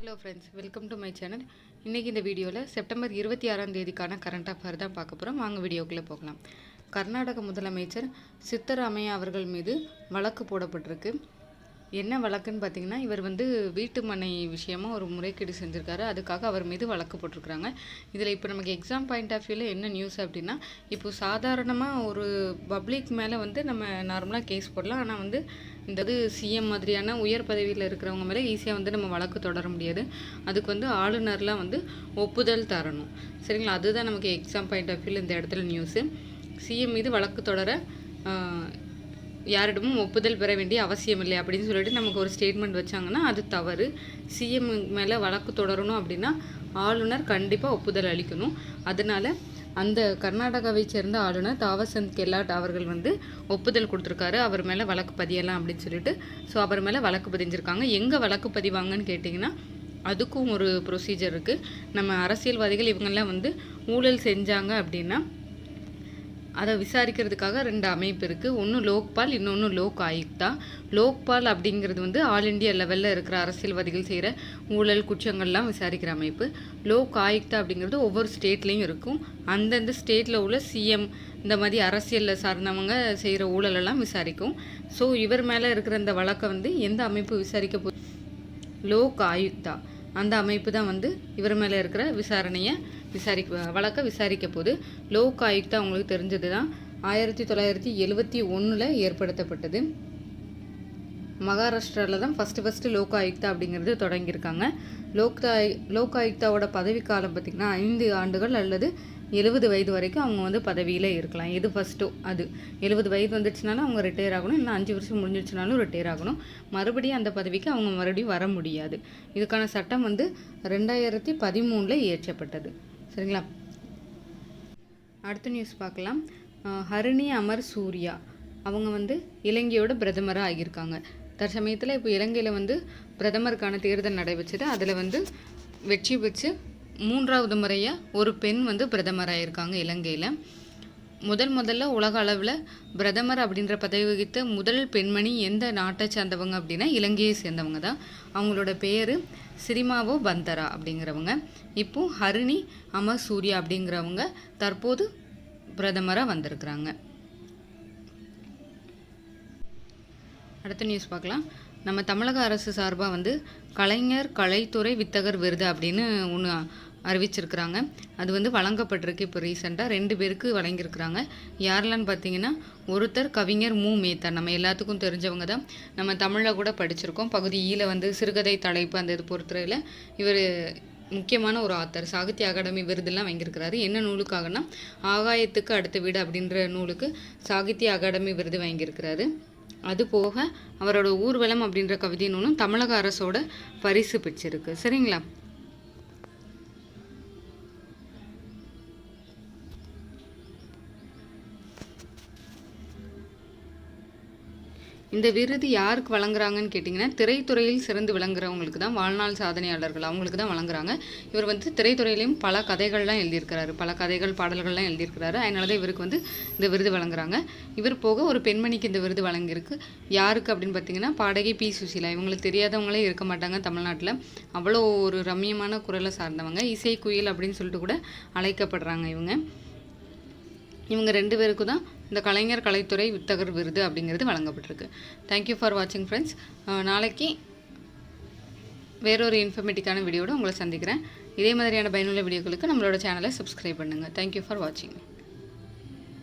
Hello friends, welcome to my channel. இன்றைக்கி இந்த வீடியோவில் செப்டம்பர் 26ஆம் தேதிக்கான கரண்ட் அஃபேர் தான் பார்க்க போகிறோம். வாங்க வீடியோக்குள்ளே போகலாம். கர்நாடக முதலமைச்சர் சித்தராமையா அவர்கள் மீது வழக்கு போடப்பட்டிருக்கு. என்ன வழக்குன்னு பார்த்தீங்கன்னா, இவர் வீட்டு மனை விஷயமாக ஒரு முறைகேடு செஞ்சுருக்காரு. அதுக்காக அவர் மீது வழக்கு போட்டிருக்கிறாங்க. இதில் இப்போ நமக்கு எக்ஸாம் பாயிண்ட் ஆஃப் வியூவில் என்ன நியூஸ் அப்படின்னா, இப்போது சாதாரணமாக ஒரு பப்ளிக் மேலே நம்ம நார்மலாக கேஸ் போடலாம். ஆனால் இந்த சிஎம் மாதிரியான உயர் பதவியில் இருக்கிறவங்க மேலே ஈஸியாக நம்ம வழக்கு தொடர முடியாது. அதுக்கு ஆளுநர்லாம் ஒப்புதல் தரணும். சரிங்களா? அதுதான் நமக்கு எக்ஸாம் பாயிண்ட் ஆஃப் வியூவில் இந்த இடத்துல நியூஸு. சிஎம் மீது வழக்கு தொடர யாரிடமும் ஒப்புதல் பெற வேண்டிய அவசியம் இல்லை அப்படின்னு சொல்லிட்டு நமக்கு ஒரு ஸ்டேட்மெண்ட் வச்சாங்கன்னா அது தவறு. சிஎம் மேலே வழக்கு தொடரணும் அப்படின்னா ஆளுநர் கண்டிப்பாக ஒப்புதல் அளிக்கணும். அதனால் அந்த கர்நாடகாவை சேர்ந்த ஆளுநர் தாவர்சந்த் கெலாட் அவர்கள் ஒப்புதல் கொடுத்துருக்காரு. அவர் மேலே வழக்கு பதியலாம் அப்படின்னு சொல்லிட்டு. ஸோ அவர் மேலே வழக்கு பதிஞ்சிருக்காங்க. எங்கே வழக்கு பதிவாங்கன்னு கேட்டிங்கன்னா, அதுக்கும் ஒரு ப்ரொசீஜர் இருக்குது. நம்ம அரசியல்வாதிகள் இவங்கெல்லாம் ஊழல் செஞ்சாங்க அப்படின்னா அதை விசாரிக்கிறதுக்காக 2 அமைப்பு இருக்குது. ஒன்று லோக்பால், இன்னொன்று லோக் ஆயுக்தா. லோக்பால் அப்படிங்கிறது ஆல் இண்டியா லெவலில் இருக்கிற அரசியல்வாதிகள் செய்கிற ஊழல் குற்றங்கள்லாம் விசாரிக்கிற அமைப்பு. லோக் ஆயுக்தா அப்படிங்கிறது ஒவ்வொரு ஸ்டேட்லேயும் இருக்கும். அந்தந்த ஸ்டேட்டில் உள்ள சிஎம் இந்த மாதிரி அரசியலில் சார்ந்தவங்க செய்கிற ஊழலெல்லாம் விசாரிக்கும். ஸோ இவர் மேலே இருக்கிற இந்த வழக்கை எந்த அமைப்பு விசாரிக்க போகுது? லோக் ஆயுக்தா. அந்த அமைப்பு தான் இவர் மேலே இருக்கிற விசாரணையை வழக்கை விசாரிக்க போது. லோக் ஆயுக்தா உங்களுக்கு தெரிஞ்சது தான் 1971 ஏற்படுத்தப்பட்டது. மகாராஷ்டிராவில் தான் ஃபஸ்ட்டு லோக் ஆயுக்தா அப்படிங்கிறது தொடங்கியிருக்காங்க. லோக் ஆயுக்தாவோட பதவிக்காலம் பார்த்திங்கன்னா 5 ஆண்டுகள் அல்லது 70 வயது வரைக்கும் அவங்க பதவியில் இருக்கலாம். எது ஃபஸ்ட்டோ அது. 70 வயது வந்துடுச்சுனாலும் அவங்க ரிட்டையர் ஆகணும். இன்னும் 5 வருஷம் முடிஞ்சிடுச்சுனாலும் ரிட்டையர் ஆகணும். மறுபடியும் அந்த பதவிக்கு அவங்க மறுபடியும் வர முடியாது. இதுக்கான சட்டம் 2013 இயற்றப்பட்டது. சரிங்களா? அடுத்த நியூஸ் பார்க்கலாம். ஹரிணி அமர் சூர்யா அவங்க இலங்கையோட பிரதமராக ஆகியிருக்காங்க. தற்சமயத்தில் இப்போ இலங்கையில் பிரதமருக்கான தேர்தல் நடைபெற்றது. அதில் வெற்றி பெற்று 3வது முறையாக ஒரு பெண் பிரதமராக இருக்காங்க இலங்கையில். முதல்ல உலக அளவில் பிரதமர் அப்படின்ற பதவி வகித்த முதல் பெண்மணி எந்த நாட்டை சேர்ந்தவங்க அப்படின்னா இலங்கையை சேர்ந்தவங்க தான். அவங்களோட பேர் சிரிமாவோ பந்தரா அப்படிங்கிறவங்க. இப்போ ஹரிணி அமர் சூர்யா அப்படிங்கிறவங்க தற்போது பிரதமராக வந்திருக்கிறாங்க. அடுத்த நியூஸ் பார்க்கலாம். நம்ம தமிழக அரசு சார்பாக கலைஞர் கலைத்துறை வித்தகர் விருது அப்படின்னு ஒன்று அறிவிச்சிருக்கிறாங்க. அது வழங்கப்பட்டிருக்கு. இப்போ ரீசெண்டாக 2 பேருக்கு வழங்கியிருக்கிறாங்க. யாரெல்லாம் பார்த்தீங்கன்னா, ஒருத்தர் கவிஞர் மு. மேத்தா. நம்ம எல்லாத்துக்கும் தெரிஞ்சவங்க தான். நம்ம தமிழில் கூட படிச்சிருக்கோம். பகுதி ஈல சிறுகதை தலைப்பு அந்த இது பொறுத்தவரையில் இவர் முக்கியமான ஒரு ஆத்தர். சாகித்ய அகாடமி விருதெல்லாம் வாங்கியிருக்கிறாரு. என்ன நூலுக்காகனா, ஆகாயத்துக்கு அடுத்த வீடு அப்படின்ற நூலுக்கு சாகித்ய அகாடமி விருது வாங்கியிருக்கிறாரு. அது போக அவரோட ஊர்வலம் அப்படின்ற கவிதை நூலும் தமிழக அரசோட பரிசு பெற்றிருக்கு. சரிங்களா? இந்த விருது யாருக்கு வழங்குறாங்கன்னு கேட்டிங்கன்னா, திரைத்துறையில் சிறந்து விளங்குறவங்களுக்கு தான், வாழ்நாள் சாதனையாளர்கள் அவங்களுக்கு தான் வழங்குறாங்க. இவர் திரைத்துறையிலையும் பல கதைகள்லாம் எழுதியிருக்கிறாரு. பல கதைகள் பாடல்கள்லாம் எழுதியிருக்கிறாரு. அதனால தான் இவருக்கு இந்த விருது வழங்குறாங்க. இவர் போக ஒரு பெண்மணிக்கு இந்த விருது வழங்கியிருக்கு. யாருக்கு அப்படின்னு பார்த்தீங்கன்னா, பாடகி பி. சுசீலா. இவங்களுக்கு தெரியாதவங்களே இருக்க மாட்டாங்க தமிழ்நாட்டில். அவ்வளோ ஒரு ரம்மியமான குரலை சார்ந்தவங்க. இசை குயில் அப்படின்னு சொல்லிட்டு கூட அழைக்கப்படுறாங்க இவங்க. 2 பேருக்கும் தான் இந்த கலைஞர் கலைத்துறை வித்தகர் விருது அப்படிங்கிறது வழங்கப்பட்டிருக்கு. தேங்க்யூ ஃபார் வாட்சிங் ஃப்ரெண்ட்ஸ். நாளைக்கு வேறொரு இன்ஃபர்மேட்டிவான வீடியோட உங்களை சந்திக்கிறேன். இதே மாதிரியான பயனுள்ள வீடியோக்களுக்கு நம்மளோட சேனலை சப்ஸ்கிரைப் பண்ணுங்கள். தேங்க்யூ ஃபார் வாட்சிங்.